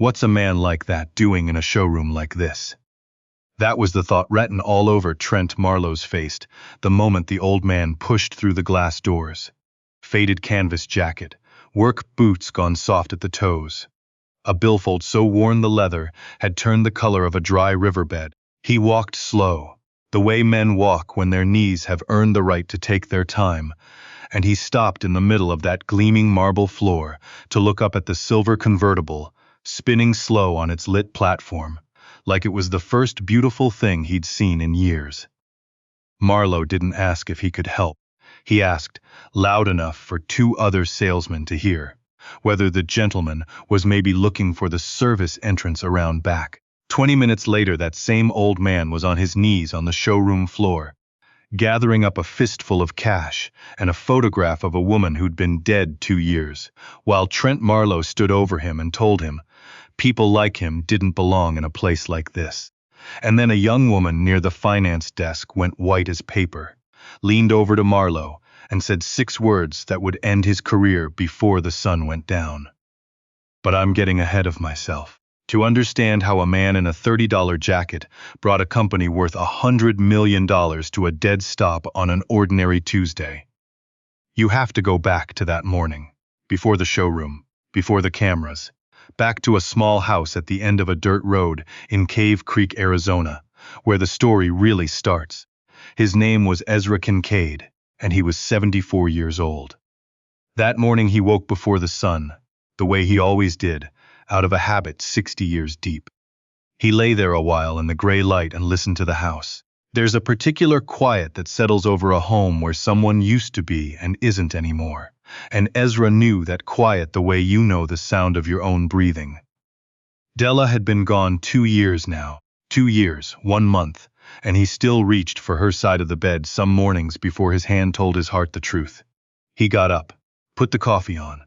What's a man like that doing in a showroom like this? That was the thought written all over Trent Marlowe's face the moment the old man pushed through the glass doors. Faded canvas jacket, work boots gone soft at the toes. A billfold so worn the leather had turned the color of a dry riverbed. He walked slow, the way men walk when their knees have earned the right to take their time, and he stopped in the middle of that gleaming marble floor to look up at the silver convertible, spinning slow on its lit platform, like it was the first beautiful thing he'd seen in years. Marlowe didn't ask if he could help. He asked, loud enough for two other salesmen to hear, whether the gentleman was maybe looking for the service entrance around back. 20 minutes later, that same old man was on his knees on the showroom floor, gathering up a fistful of cash and a photograph of a woman who'd been dead 2 years, while Trent Marlowe stood over him and told him people like him didn't belong in a place like this. And then a young woman near the finance desk went white as paper, leaned over to Marlowe, and said 6 words that would end his career before the sun went down. But I'm getting ahead of myself. To understand how a man in a $30 jacket brought a company worth $100 million to a dead stop on an ordinary Tuesday, you have to go back to that morning, before the showroom, before the cameras, back to a small house at the end of a dirt road in Cave Creek, Arizona, where the story really starts. His name was Ezra Kincaid, and he was 74 years old. That morning he woke before the sun, the way he always did, out of a habit 60 years deep. He lay there a while in the gray light and listened to the house. There's a particular quiet that settles over a home where someone used to be and isn't anymore, and Ezra knew that quiet the way you know the sound of your own breathing. Della had been gone 2 years now, 2 years, 1 month, and he still reached for her side of the bed some mornings before his hand told his heart the truth. He got up, put the coffee on.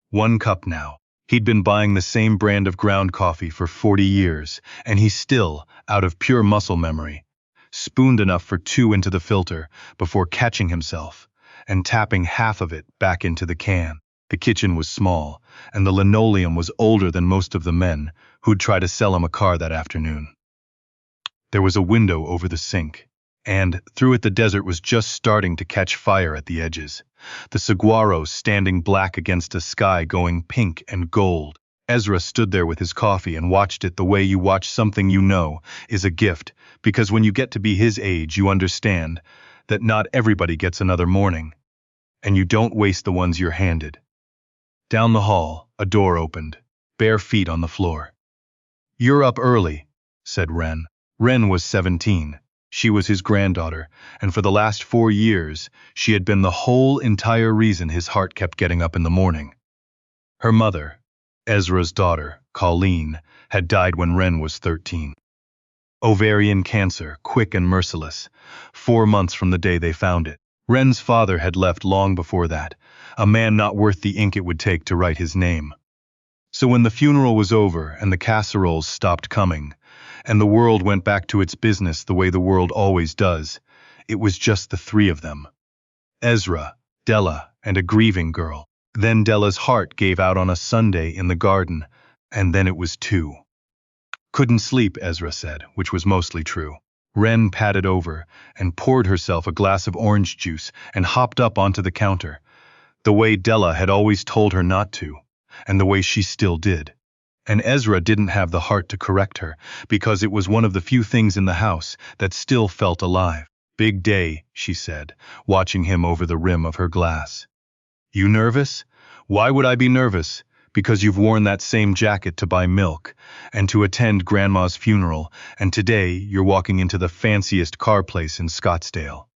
1 cup now. He'd been buying the same brand of ground coffee for 40 years, and he still, out of pure muscle memory, spooned enough for 2 into the filter before catching himself and tapping half of it back into the can. The kitchen was small, and the linoleum was older than most of the men who'd try to sell him a car that afternoon. There was a window over the sink, and through it the desert was just starting to catch fire at the edges, the saguaro standing black against a sky going pink and gold. Ezra stood there with his coffee and watched it the way you watch something you know is a gift, because when you get to be his age you understand that not everybody gets another morning, and you don't waste the ones you're handed. Down the hall, a door opened, bare feet on the floor. "You're up early," said Wren. Wren was 17. She was his granddaughter, and for the last 4 years, she had been the whole entire reason his heart kept getting up in the morning. Her mother, Ezra's daughter, Colleen, had died when Wren was 13. Ovarian cancer, quick and merciless, 4 months from the day they found it. Wren's father had left long before that, a man not worth the ink it would take to write his name. So when the funeral was over and the casseroles stopped coming, and the world went back to its business the way the world always does, it was just the 3 of them. Ezra, Della, and a grieving girl. Then Della's heart gave out on a Sunday in the garden, and then it was 2. "Couldn't sleep," Ezra said, which was mostly true. Wren padded over and poured herself a glass of orange juice and hopped up onto the counter, the way Della had always told her not to, and the way she still did. And Ezra didn't have the heart to correct her, because it was one of the few things in the house that still felt alive. "Big day," she said, watching him over the rim of her glass. "You nervous?" "Why would I be nervous? Because you've worn that same jacket to buy milk and to attend Grandma's funeral, and today you're walking into the fanciest car place in Scottsdale."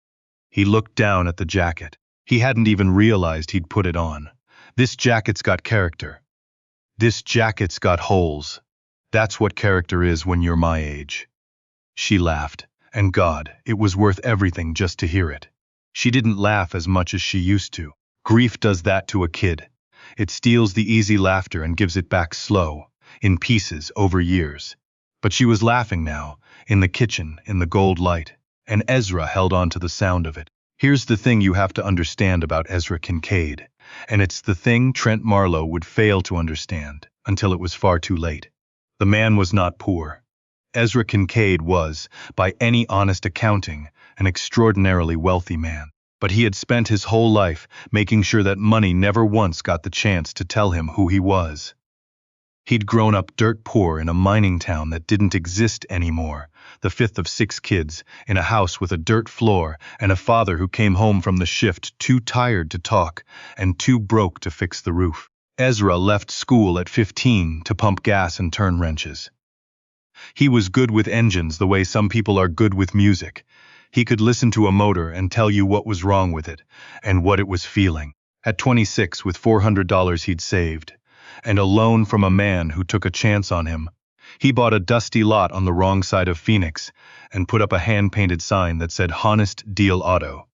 He looked down at the jacket. He hadn't even realized he'd put it on. "This jacket's got character. This jacket's got holes. That's what character is when you're my age." She laughed, and God, it was worth everything just to hear it. She didn't laugh as much as she used to. Grief does that to a kid. It steals the easy laughter and gives it back slow, in pieces, over years. But she was laughing now, in the kitchen, in the gold light, and Ezra held on to the sound of it. Here's the thing you have to understand about Ezra Kincaid, and it's the thing Trent Marlowe would fail to understand until it was far too late. The man was not poor. Ezra Kincaid was, by any honest accounting, an extraordinarily wealthy man. But he had spent his whole life making sure that money never once got the chance to tell him who he was. He'd grown up dirt poor in a mining town that didn't exist anymore, the fifth of 6 kids, in a house with a dirt floor and a father who came home from the shift too tired to talk and too broke to fix the roof. Ezra left school at 15 to pump gas and turn wrenches. He was good with engines the way some people are good with music. He could listen to a motor and tell you what was wrong with it and what it was feeling. At 26, with $400 he'd saved, and a loan from a man who took a chance on him, he bought a dusty lot on the wrong side of Phoenix and put up a hand-painted sign that said "Honest Deal Auto."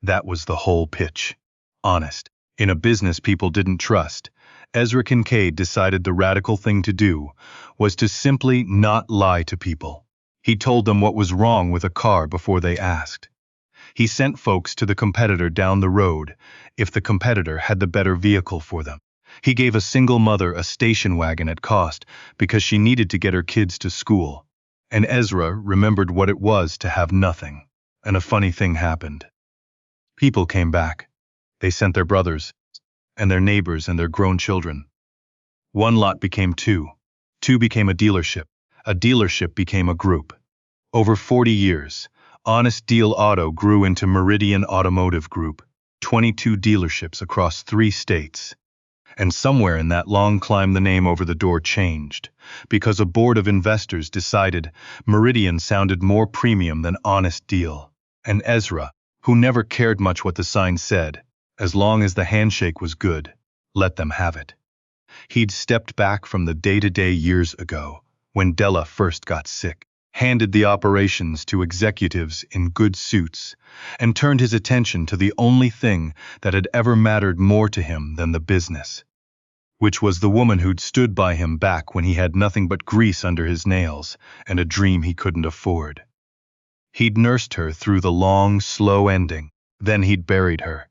That was the whole pitch. Honest. In a business people didn't trust, Ezra Kincaid decided the radical thing to do was to simply not lie to people. He told them what was wrong with a car before they asked. He sent folks to the competitor down the road if the competitor had the better vehicle for them. He gave a single mother a station wagon at cost because she needed to get her kids to school. And Ezra remembered what it was to have nothing. And a funny thing happened. People came back. They sent their brothers, and their neighbors and their grown children. One lot became 2. 2 became a dealership. A dealership became a group. Over 40 years, Honest Deal Auto grew into Meridian Automotive Group, 22 dealerships across 3 states. And somewhere in that long climb the name over the door changed, because a board of investors decided Meridian sounded more premium than Honest Deal. And Ezra, who never cared much what the sign said, as long as the handshake was good, let them have it. He'd stepped back from the day-to-day years ago, when Della first got sick, handed the operations to executives in good suits, and turned his attention to the only thing that had ever mattered more to him than the business, which was the woman who'd stood by him back when he had nothing but grease under his nails and a dream he couldn't afford. He'd nursed her through the long, slow ending, then he'd buried her.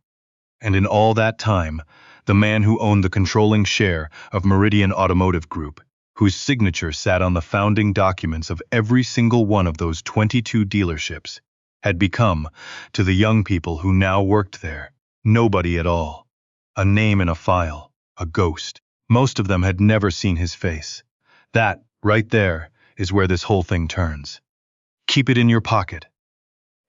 And in all that time, the man who owned the controlling share of Meridian Automotive Group, whose signature sat on the founding documents of every single one of those 22 dealerships, had become, to the young people who now worked there, nobody at all. A name in a file, a ghost. Most of them had never seen his face. That, right there, is where this whole thing turns. Keep it in your pocket.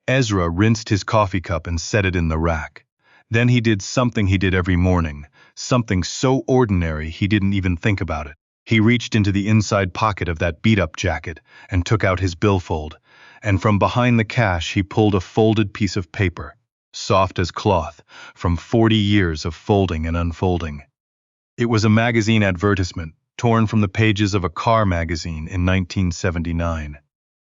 Ezra rinsed his coffee cup and set it in the rack. Then he did something he did every morning, something so ordinary he didn't even think about it. He reached into the inside pocket of that beat-up jacket and took out his billfold, and from behind the cash he pulled a folded piece of paper, soft as cloth, from 40 years of folding and unfolding. It was a magazine advertisement, torn from the pages of a car magazine in 1979.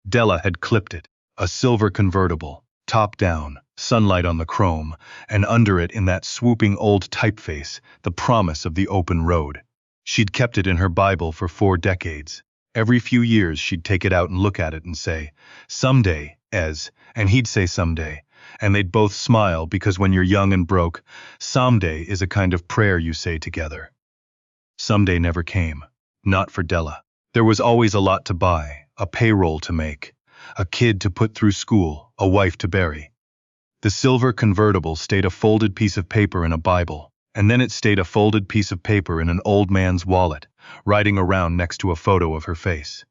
Della had clipped it, a silver convertible, top down, sunlight on the chrome, and under it in that swooping old typeface, the promise of the open road. She'd kept it in her Bible for 4 decades. Every few years she'd take it out and look at it and say, "Someday, Ez," and he'd say someday, and they'd both smile because when you're young and broke, someday is a kind of prayer you say together. Someday never came, not for Della. There was always a lot to buy, a payroll to make, a kid to put through school, a wife to bury. The silver convertible stayed a folded piece of paper in a Bible, and then it stayed a folded piece of paper in an old man's wallet, riding around next to a photo of her face.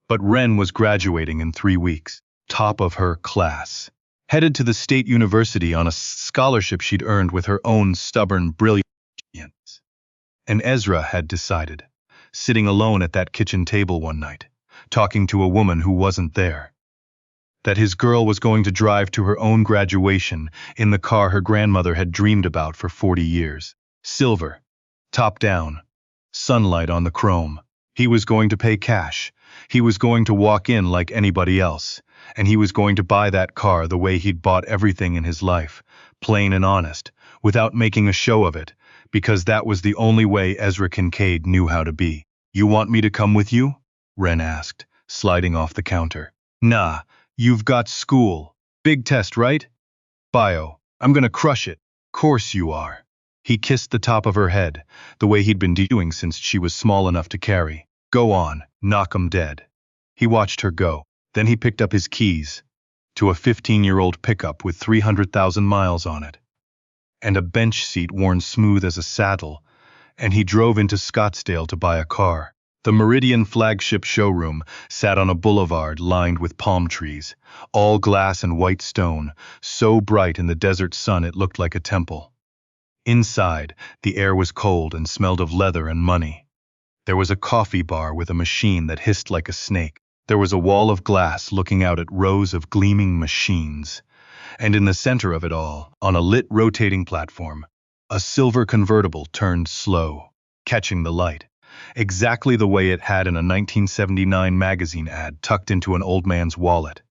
But Wren was graduating in 3 weeks, top of her class, headed to the state university on a scholarship she'd earned with her own stubborn brilliance. And Ezra had decided, sitting alone at that kitchen table one night, talking to a woman who wasn't there, that his girl was going to drive to her own graduation in the car her grandmother had dreamed about for 40 years. Silver, top down, sunlight on the chrome. He was going to pay cash. He was going to walk in like anybody else, and he was going to buy that car the way he'd bought everything in his life, plain and honest, without making a show of it, because that was the only way Ezra Kincaid knew how to be. "You want me to come with you?" Wren asked, sliding off the counter. "Nah. You've got school. Big test, right? Bio. I'm gonna crush it." "Course you are." He kissed the top of her head, the way he'd been doing since she was small enough to carry. Go on, knock 'em dead. He watched her go. Then he picked up his keys to a 15-year-old pickup with 300,000 miles on it, and a bench seat worn smooth as a saddle, and he drove into Scottsdale to buy a car. The Meridian flagship showroom sat on a boulevard lined with palm trees, all glass and white stone, so bright in the desert sun it looked like a temple. Inside, the air was cold and smelled of leather and money. There was a coffee bar with a machine that hissed like a snake. There was a wall of glass looking out at rows of gleaming machines. And in the center of it all, on a lit rotating platform, a silver convertible turned slow, catching the light, exactly the way it had in a 1979 magazine ad tucked into an old man's wallet.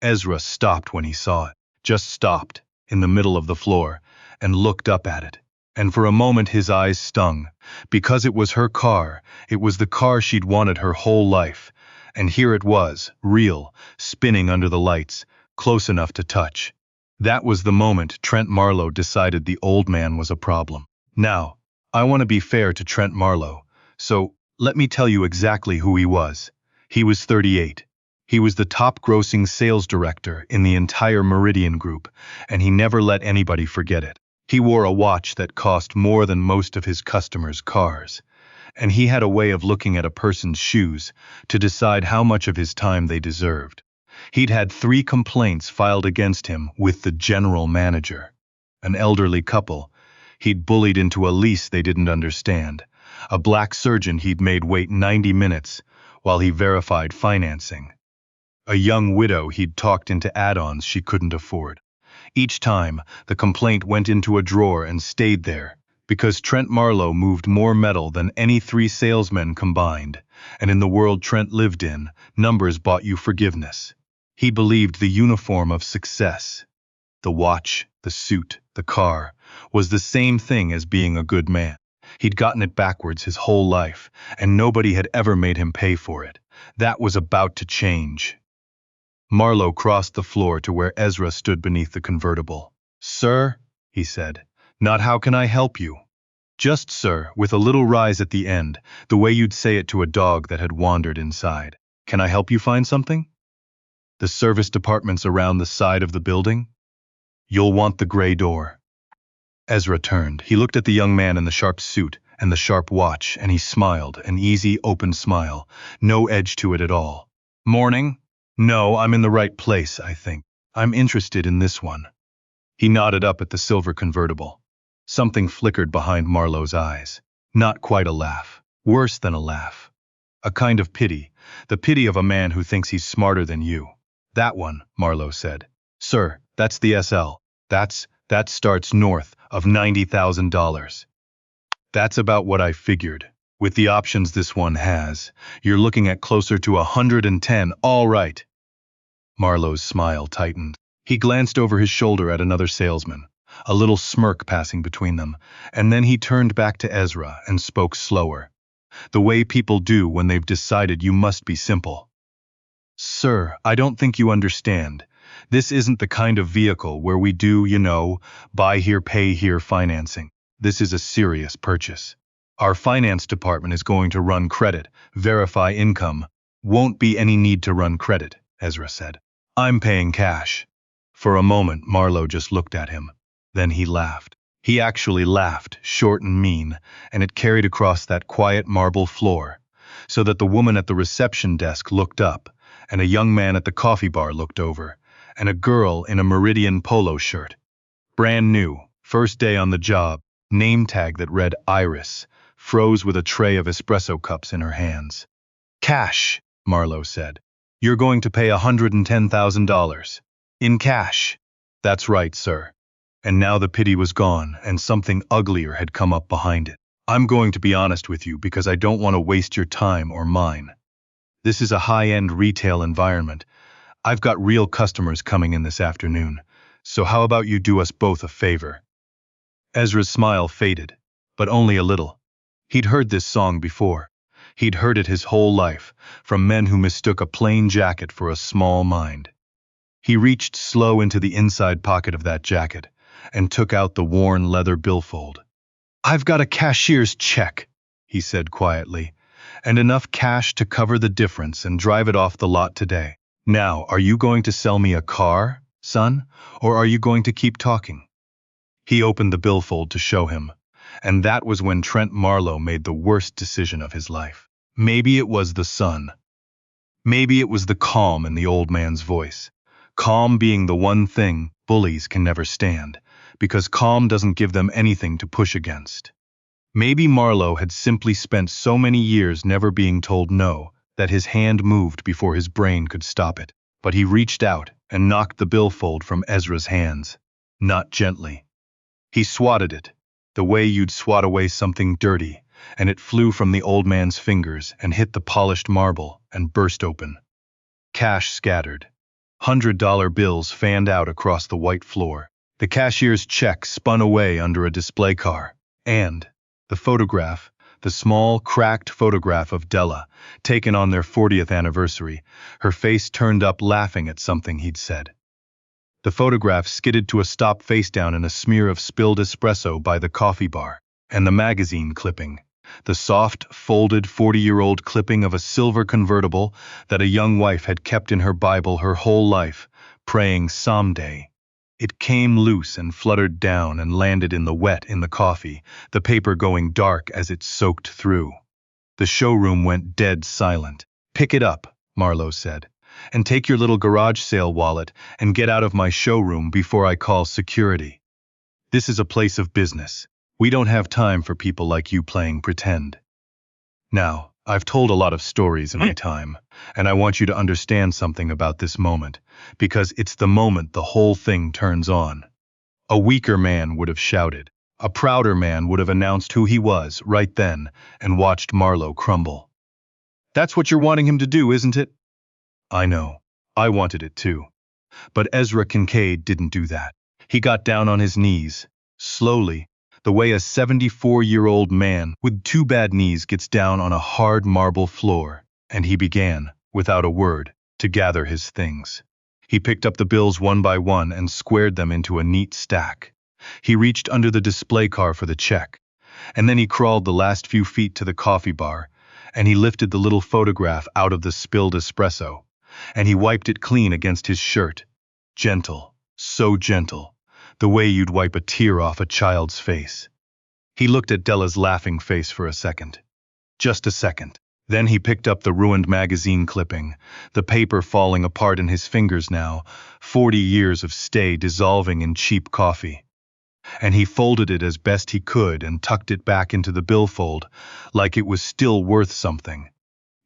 Ezra stopped when he saw it, just stopped, in the middle of the floor, and looked up at it. And for a moment his eyes stung, because it was her car, it was the car she'd wanted her whole life. And here it was, real, spinning under the lights, close enough to touch. That was the moment Trent Marlowe decided the old man was a problem. Now, I want to be fair to Trent Marlowe, so let me tell you exactly who he was. He was 38. He was the top-grossing sales director in the entire Meridian Group, and he never let anybody forget it. He wore a watch that cost more than most of his customers' cars, and he had a way of looking at a person's shoes to decide how much of his time they deserved. He'd had 3 complaints filed against him with the general manager. An elderly couple he'd bullied into a lease they didn't understand. A black surgeon he'd made wait 90 minutes while he verified financing. A young widow he'd talked into add-ons she couldn't afford. Each time, the complaint went into a drawer and stayed there, because Trent Marlowe moved more metal than any 3 salesmen combined, and in the world Trent lived in, numbers bought you forgiveness. He believed the uniform of success, the watch, the suit, the car, was the same thing as being a good man. He'd gotten it backwards his whole life, and nobody had ever made him pay for it. That was about to change. Marlowe crossed the floor to where Ezra stood beneath the convertible. "Sir," he said, "not how can I help you? Just sir, with a little rise at the end, the way you'd say it to a dog that had wandered inside. Can I help you find something? The service department's around the side of the building. You'll want the gray door." Ezra turned. He looked at the young man in the sharp suit and the sharp watch, and he smiled, an easy, open smile, no edge to it at all. "Morning? No, I'm in the right place, I think. I'm interested in this one." He nodded up at the silver convertible. Something flickered behind Marlowe's eyes. Not quite a laugh. Worse than a laugh. A kind of pity. The pity of a man who thinks he's smarter than you. "That one," Marlowe said. "Sir, that's the SL. That starts north of $90,000. That's about what I figured. With the options this one has, you're looking at closer to 110, all right." Marlowe's smile tightened. He glanced over his shoulder at another salesman, a little smirk passing between them, and then he turned back to Ezra and spoke slower, the way people do when they've decided you must be simple. "Sir, I don't think you understand. This isn't the kind of vehicle where we do, buy here, pay here financing. This is a serious purchase. Our finance department is going to run credit, verify income." "Won't be any need to run credit," Ezra said. "I'm paying cash." For a moment, Marlowe just looked at him. Then he laughed. He actually laughed, short and mean, and it carried across that quiet marble floor, so that the woman at the reception desk looked up, and a young man at the coffee bar looked over, and a girl in a Meridian polo shirt. Brand new, first day on the job, name tag that read Iris, froze with a tray of espresso cups in her hands. "Cash," Marlowe said. "You're going to pay $110,000. In cash." "That's right, sir." And now the pity was gone, and something uglier had come up behind it. "I'm going to be honest with you because I don't want to waste your time or mine. This is a high-end retail environment. I've got real customers coming in this afternoon, so how about you do us both a favor?" Ezra's smile faded, but only a little. He'd heard this song before. He'd heard it his whole life, from men who mistook a plain jacket for a small mind. He reached slow into the inside pocket of that jacket and took out the worn leather billfold. "I've got a cashier's check," he said quietly, and enough cash to cover the difference and drive it off the lot today. Now, are you going to sell me a car, son, or are you going to keep talking?" He opened the billfold to show him, and that was when Trent Marlowe made the worst decision of his life. Maybe it was the sun. Maybe it was the calm in the old man's voice. Calm being the one thing bullies can never stand, because calm doesn't give them anything to push against. Maybe Marlowe had simply spent so many years never being told no that his hand moved before his brain could stop it. But he reached out and knocked the billfold from Ezra's hands. Not gently. He swatted it, the way you'd swat away something dirty, and it flew from the old man's fingers and hit the polished marble and burst open. Cash scattered. $100 bills fanned out across the white floor. The cashier's check spun away under a display car. And the photograph, the small, cracked photograph of Della, taken on their 40th anniversary, her face turned up laughing at something he'd said. The photograph skidded to a stop face down in a smear of spilled espresso by the coffee bar. And the magazine clipping, the soft, folded 40-year-old clipping of a silver convertible that a young wife had kept in her Bible her whole life, praying someday. It came loose and fluttered down and landed in the wet in the coffee, the paper going dark as it soaked through. The showroom went dead silent. "Pick it up," Marlowe said, "and take your little garage sale wallet and get out of my showroom before I call security. This is a place of business. We don't have time for people like you playing pretend." Now, I've told a lot of stories in my time, and I want you to understand something about this moment, because it's the moment the whole thing turns on. A weaker man would have shouted. A prouder man would have announced who he was right then and watched Marlowe crumble. "That's what you're wanting him to do, isn't it?" I know. I wanted it too. But Ezra Kincaid didn't do that. He got down on his knees, slowly, the way a 74-year-old man with two bad knees gets down on a hard marble floor, and he began, without a word, to gather his things. He picked up the bills one by one and squared them into a neat stack. He reached under the display car for the check, and then he crawled the last few feet to the coffee bar, and he lifted the little photograph out of the spilled espresso, and he wiped it clean against his shirt. Gentle, so gentle. The way you'd wipe a tear off a child's face. He looked at Della's laughing face for a second. Just a second. Then he picked up the ruined magazine clipping, the paper falling apart in his fingers now, 40 years of stay dissolving in cheap coffee. And he folded it as best he could and tucked it back into the billfold, like it was still worth something.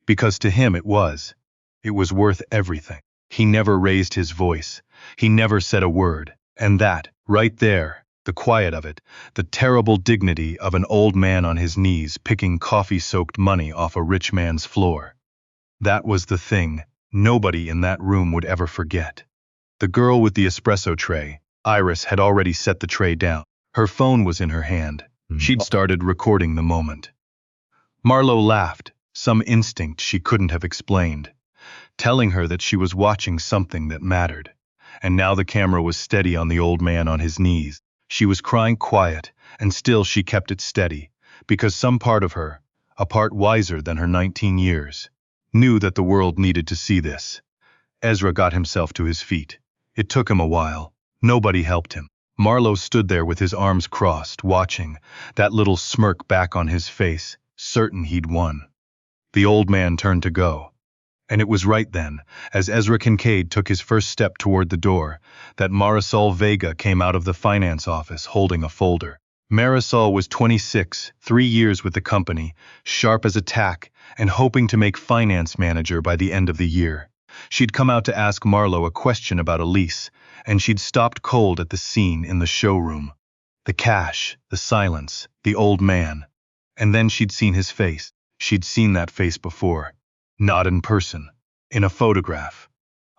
Because to him it was. It was worth everything. He never raised his voice. He never said a word. And that, right there, the quiet of it, the terrible dignity of an old man on his knees picking coffee-soaked money off a rich man's floor. That was the thing nobody in that room would ever forget. The girl with the espresso tray, Iris, had already set the tray down. Her phone was in her hand. She'd started recording the moment. Marlowe laughed, some instinct she couldn't have explained, telling her that she was watching something that mattered. And now the camera was steady on the old man on his knees. She was crying quiet, and still she kept it steady, because some part of her, a part wiser than her 19 years, knew that the world needed to see this. Ezra got himself to his feet. It took him a while. Nobody helped him. Marlowe stood there with his arms crossed, watching, that little smirk back on his face, certain he'd won. The old man turned to go. And it was right then, as Ezra Kincaid took his first step toward the door, that Marisol Vega came out of the finance office holding a folder. Marisol was 26, 3 years with the company, sharp as a tack, and hoping to make finance manager by the end of the year. She'd come out to ask Marlowe a question about a lease, and she'd stopped cold at the scene in the showroom. The cash, the silence, the old man. And then she'd seen his face. She'd seen that face before. Not in person, in a photograph.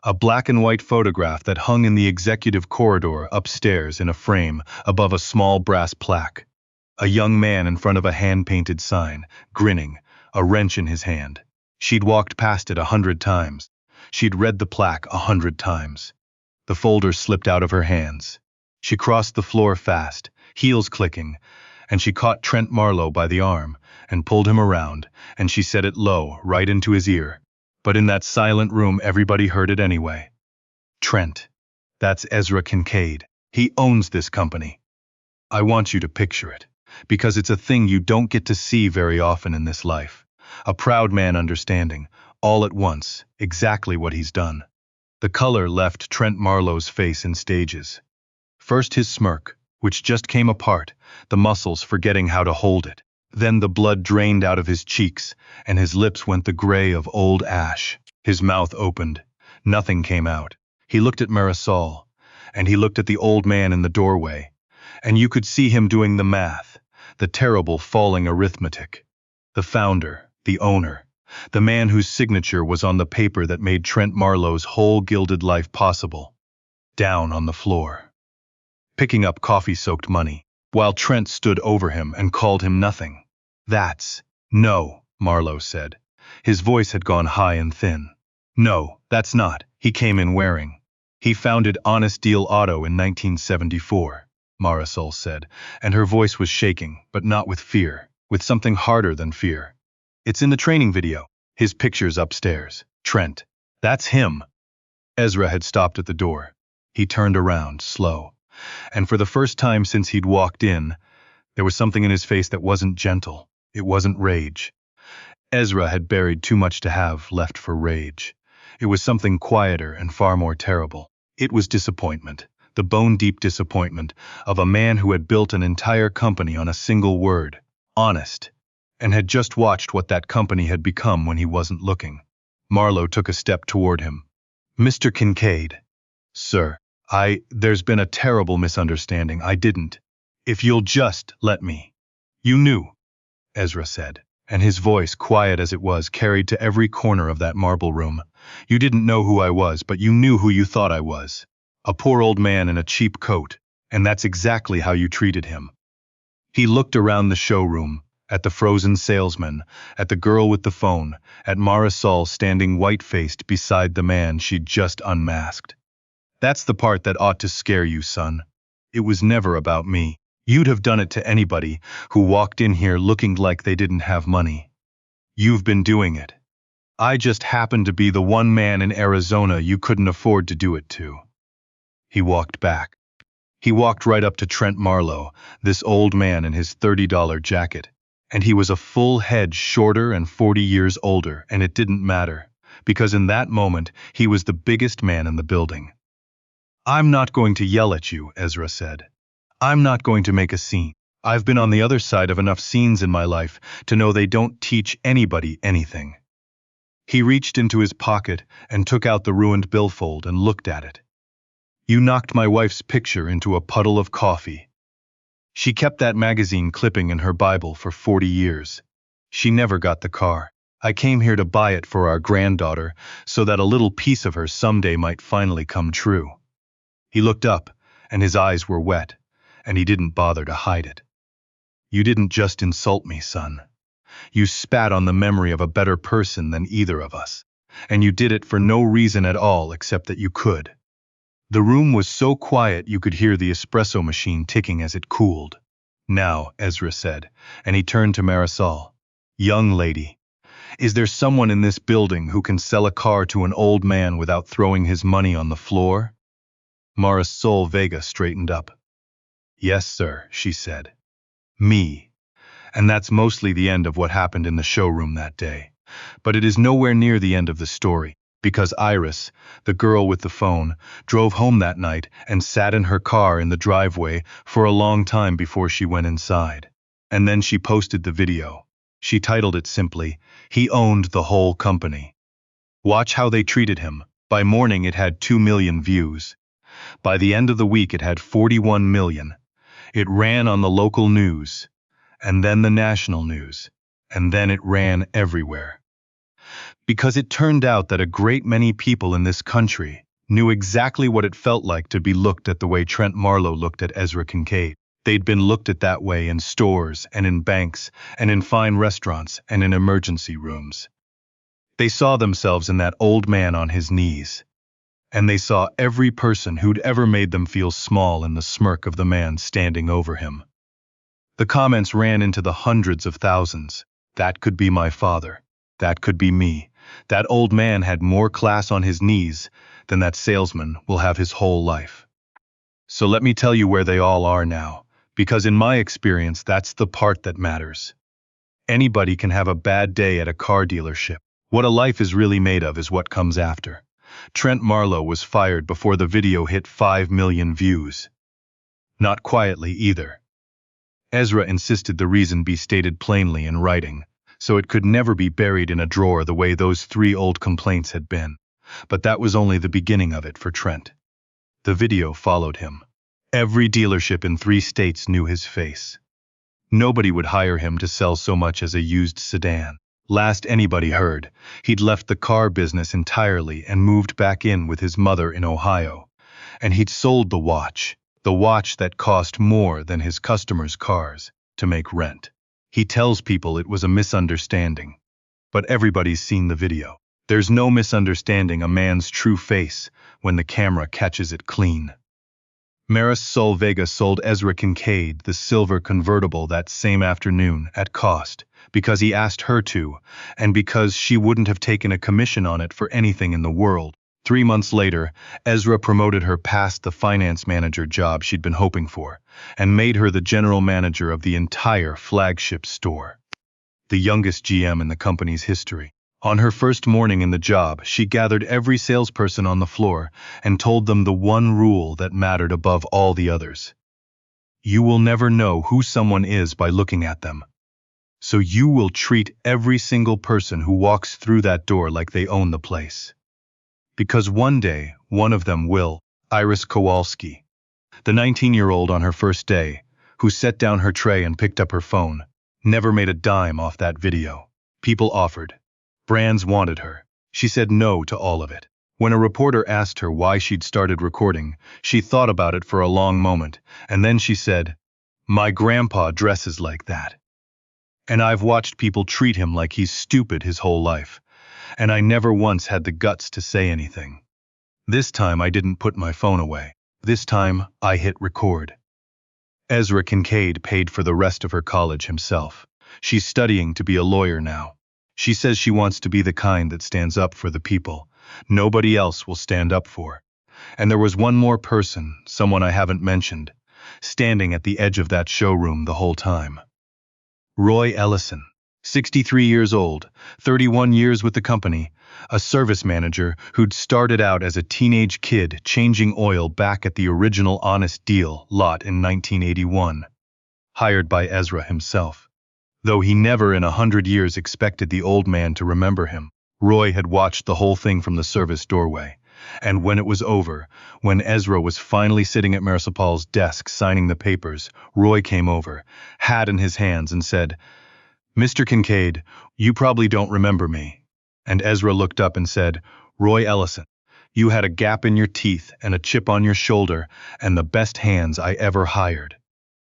A black and white photograph that hung in the executive corridor upstairs in a frame above a small brass plaque. A young man in front of a hand-painted sign, grinning, a wrench in his hand. She'd walked past it 100 times. She'd read the plaque 100 times. The folder slipped out of her hands. She crossed the floor fast, heels clicking, and she caught Trent Marlowe by the arm and pulled him around, and she said it low, right into his ear. But in that silent room, everybody heard it anyway. Trent, that's Ezra Kincaid. He owns this company. I want you to picture it, because it's a thing you don't get to see very often in this life. A proud man understanding, all at once, exactly what he's done. The color left Trent Marlowe's face in stages. First his smirk, which just came apart, the muscles forgetting how to hold it. Then the blood drained out of his cheeks, and his lips went the gray of old ash. His mouth opened. Nothing came out. He looked at Marisol, and he looked at the old man in the doorway, and you could see him doing the math, the terrible falling arithmetic. The founder, the owner, the man whose signature was on the paper that made Trent Marlowe's whole gilded life possible. Down on the floor, picking up coffee-soaked money, while Trent stood over him and called him nothing. No, Marlowe said. His voice had gone high and thin. No, that's not. He came in wearing. He founded Honest Deal Auto in 1974, Marisol said, and her voice was shaking, but not with fear, with something harder than fear. It's in the training video. His picture's upstairs. Trent. That's him. Ezra had stopped at the door. He turned around, slow. And for the first time since he'd walked in, there was something in his face that wasn't gentle. It wasn't rage. Ezra had buried too much to have left for rage. It was something quieter and far more terrible. It was disappointment, the bone-deep disappointment of a man who had built an entire company on a single word, honest, and had just watched what that company had become when he wasn't looking. Marlowe took a step toward him. Mr. Kincaid. Sir, there's been a terrible misunderstanding. I didn't. If you'll just let me. You knew, Ezra said, and his voice, quiet as it was, carried to every corner of that marble room. You didn't know who I was, but you knew who you thought I was. A poor old man in a cheap coat, and that's exactly how you treated him. He looked around the showroom, at the frozen salesman, at the girl with the phone, at Marisol standing white-faced beside the man she'd just unmasked. That's the part that ought to scare you, son. It was never about me. You'd have done it to anybody who walked in here looking like they didn't have money. You've been doing it. I just happened to be the one man in Arizona you couldn't afford to do it to. He walked back. He walked right up to Trent Marlowe, this old man in his $30 jacket. And he was a full head shorter and 40 years older, and it didn't matter, because in that moment he was the biggest man in the building. I'm not going to yell at you, Ezra said. I'm not going to make a scene. I've been on the other side of enough scenes in my life to know they don't teach anybody anything. He reached into his pocket and took out the ruined billfold and looked at it. You knocked my wife's picture into a puddle of coffee. She kept that magazine clipping in her Bible for 40 years. She never got the car. I came here to buy it for our granddaughter so that a little piece of her someday might finally come true. He looked up, and his eyes were wet, and he didn't bother to hide it. You didn't just insult me, son. You spat on the memory of a better person than either of us, and you did it for no reason at all except that you could. The room was so quiet you could hear the espresso machine ticking as it cooled. Now, Ezra said, and he turned to Marisol. Young lady, is there someone in this building who can sell a car to an old man without throwing his money on the floor? Marisol Vega straightened up. Yes, sir, she said. Me. And that's mostly the end of what happened in the showroom that day. But it is nowhere near the end of the story, because Iris, the girl with the phone, drove home that night and sat in her car in the driveway for a long time before she went inside. And then she posted the video. She titled it simply, He Owned the Whole Company. Watch how they treated him. By morning it had 2 million views. By the end of the week it had 41 million. It ran on the local news, and then the national news, and then it ran everywhere. Because it turned out that a great many people in this country knew exactly what it felt like to be looked at the way Trent Marlowe looked at Ezra Kincaid. They'd been looked at that way in stores and in banks and in fine restaurants and in emergency rooms. They saw themselves in that old man on his knees, and they saw every person who'd ever made them feel small in the smirk of the man standing over him. The comments ran into the hundreds of thousands. That could be my father. That could be me. That old man had more class on his knees than that salesman will have his whole life. So let me tell you where they all are now, because in my experience, that's the part that matters. Anybody can have a bad day at a car dealership. What a life is really made of is what comes after. Trent Marlowe was fired before the video hit 5 million views. Not quietly either. Ezra insisted the reason be stated plainly in writing, so it could never be buried in a drawer the way those 3 old complaints had been. But that was only the beginning of it for Trent. The video followed him. Every dealership in 3 states knew his face. Nobody would hire him to sell so much as a used sedan. Last anybody heard, he'd left the car business entirely and moved back in with his mother in Ohio. And he'd sold the watch that cost more than his customers' cars, to make rent. He tells people it was a misunderstanding. But everybody's seen the video. There's no misunderstanding a man's true face when the camera catches it clean. Maris Solvega sold Ezra Kincaid the silver convertible that same afternoon at cost, because he asked her to, and because she wouldn't have taken a commission on it for anything in the world. 3 months later, Ezra promoted her past the finance manager job she'd been hoping for, and made her the general manager of the entire flagship store. The youngest GM in the company's history. On her first morning in the job, she gathered every salesperson on the floor and told them the one rule that mattered above all the others. You will never know who someone is by looking at them. So you will treat every single person who walks through that door like they own the place. Because one day, one of them will. Iris Kowalski, the 19-year-old on her first day, who set down her tray and picked up her phone, never made a dime off that video. People offered. Brands wanted her. She said no to all of it. When a reporter asked her why she'd started recording, she thought about it for a long moment, and then she said, "My grandpa dresses like that. And I've watched people treat him like he's stupid his whole life, and I never once had the guts to say anything. This time I didn't put my phone away. This time I hit record." Ezra Kincaid paid for the rest of her college himself. She's studying to be a lawyer now. She says she wants to be the kind that stands up for the people nobody else will stand up for. And there was one more person, someone I haven't mentioned, standing at the edge of that showroom the whole time. Roy Ellison, 63 years old, 31 years with the company, a service manager who'd started out as a teenage kid changing oil back at the original Honest Deal lot in 1981. Hired by Ezra himself. Though he never in 100 years expected the old man to remember him, Roy had watched the whole thing from the service doorway. And when it was over, when Ezra was finally sitting at Marisopol's desk signing the papers, Roy came over, hat in his hands, and said, "Mr. Kincaid, you probably don't remember me." And Ezra looked up and said, "Roy Ellison, you had a gap in your teeth and a chip on your shoulder and the best hands I ever hired."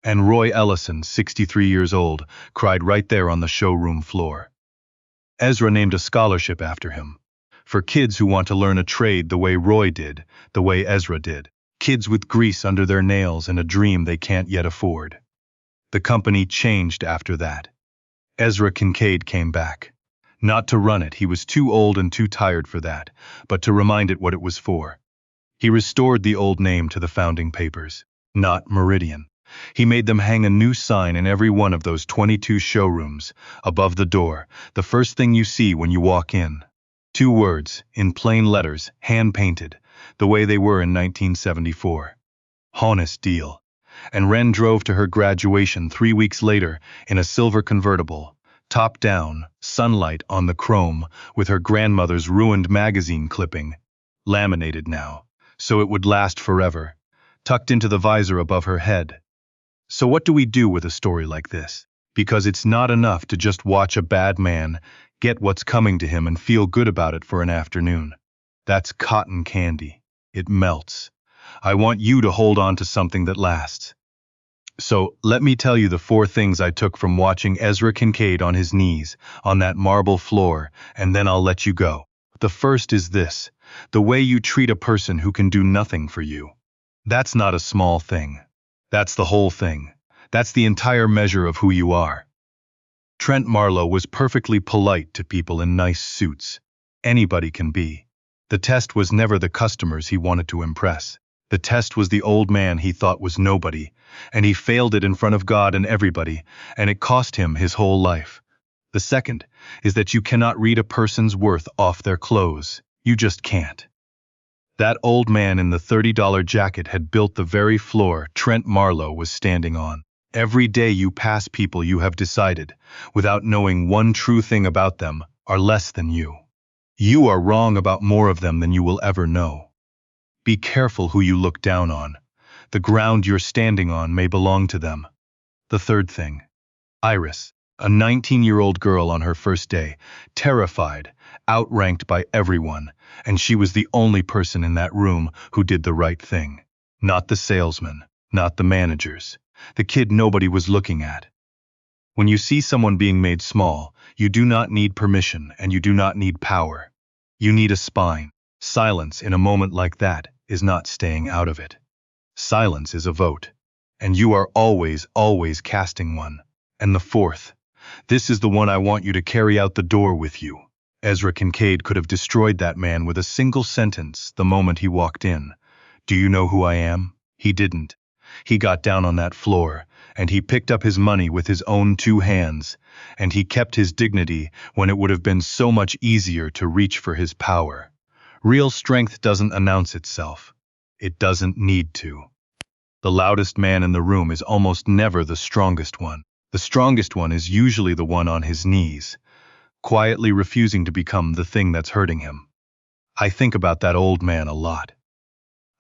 And Roy Ellison, 63 years old, cried right there on the showroom floor. Ezra named a scholarship after him. For kids who want to learn a trade the way Roy did, the way Ezra did. Kids with grease under their nails and a dream they can't yet afford. The company changed after that. Ezra Kincaid came back. Not to run it, he was too old and too tired for that, but to remind it what it was for. He restored the old name to the founding papers, not Meridian. He made them hang a new sign in every one of those 22 showrooms, above the door, the first thing you see when you walk in. 2 words, in plain letters, hand-painted, the way they were in 1974. Honest Deal. And Wren drove to her graduation 3 weeks later in a silver convertible, top down, sunlight on the chrome, with her grandmother's ruined magazine clipping, laminated now, so it would last forever, tucked into the visor above her head. So what do we do with a story like this? Because it's not enough to just watch a bad man get what's coming to him and feel good about it for an afternoon. That's cotton candy. It melts. I want you to hold on to something that lasts. So let me tell you the 4 things I took from watching Ezra Kincaid on his knees on that marble floor, and then I'll let you go. The first is this: the way you treat a person who can do nothing for you. That's not a small thing. That's the whole thing. That's the entire measure of who you are. Trent Marlowe was perfectly polite to people in nice suits. Anybody can be. The test was never the customers he wanted to impress. The test was the old man he thought was nobody, and he failed it in front of God and everybody, and it cost him his whole life. The second is that you cannot read a person's worth off their clothes. You just can't. That old man in the $30 jacket had built the very floor Trent Marlowe was standing on. Every day you pass people you have decided, without knowing one true thing about them, are less than you. You are wrong about more of them than you will ever know. Be careful who you look down on. The ground you're standing on may belong to them. The third thing. Iris, a 19-year-old girl on her first day, terrified, outranked by everyone, and she was the only person in that room who did the right thing. Not the salesman, not the managers, the kid nobody was looking at. When you see someone being made small, you do not need permission and you do not need power. You need a spine. Silence in a moment like that is not staying out of it. Silence is a vote, and you are always, always casting one. And the fourth. This is the one I want you to carry out the door with you. Ezra Kincaid could have destroyed that man with a single sentence the moment he walked in. Do you know who I am? He didn't. He got down on that floor, and he picked up his money with his own 2 hands, and he kept his dignity when it would have been so much easier to reach for his power. Real strength doesn't announce itself. It doesn't need to. The loudest man in the room is almost never the strongest one. The strongest one is usually the one on his knees, quietly refusing to become the thing that's hurting him. I think about that old man a lot.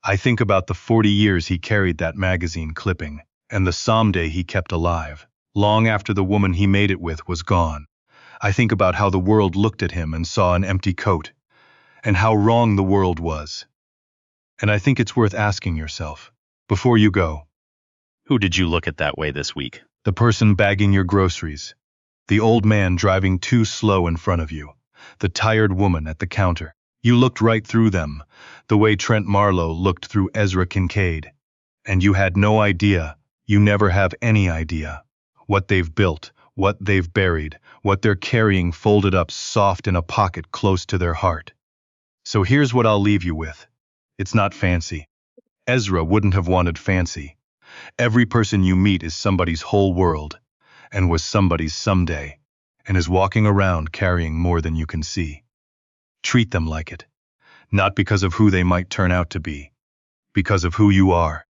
I think about the 40 years he carried that magazine clipping, and the someday he kept alive, long after the woman he made it with was gone. I think about how the world looked at him and saw an empty coat, and how wrong the world was. And I think it's worth asking yourself, before you go, Who did you look at that way this week? the person bagging your groceries, the old man driving too slow in front of you, the tired woman at the counter. You looked right through them, the way Trent Marlowe looked through Ezra Kincaid. And you had no idea, you never have any idea, what they've built, what they've buried, what they're carrying folded up soft in a pocket close to their heart. So here's what I'll leave you with. It's not fancy. Ezra wouldn't have wanted fancy. Every person you meet is somebody's whole world, and was somebody's someday, and is walking around carrying more than you can see. Treat them like it, not because of who they might turn out to be, because of who you are.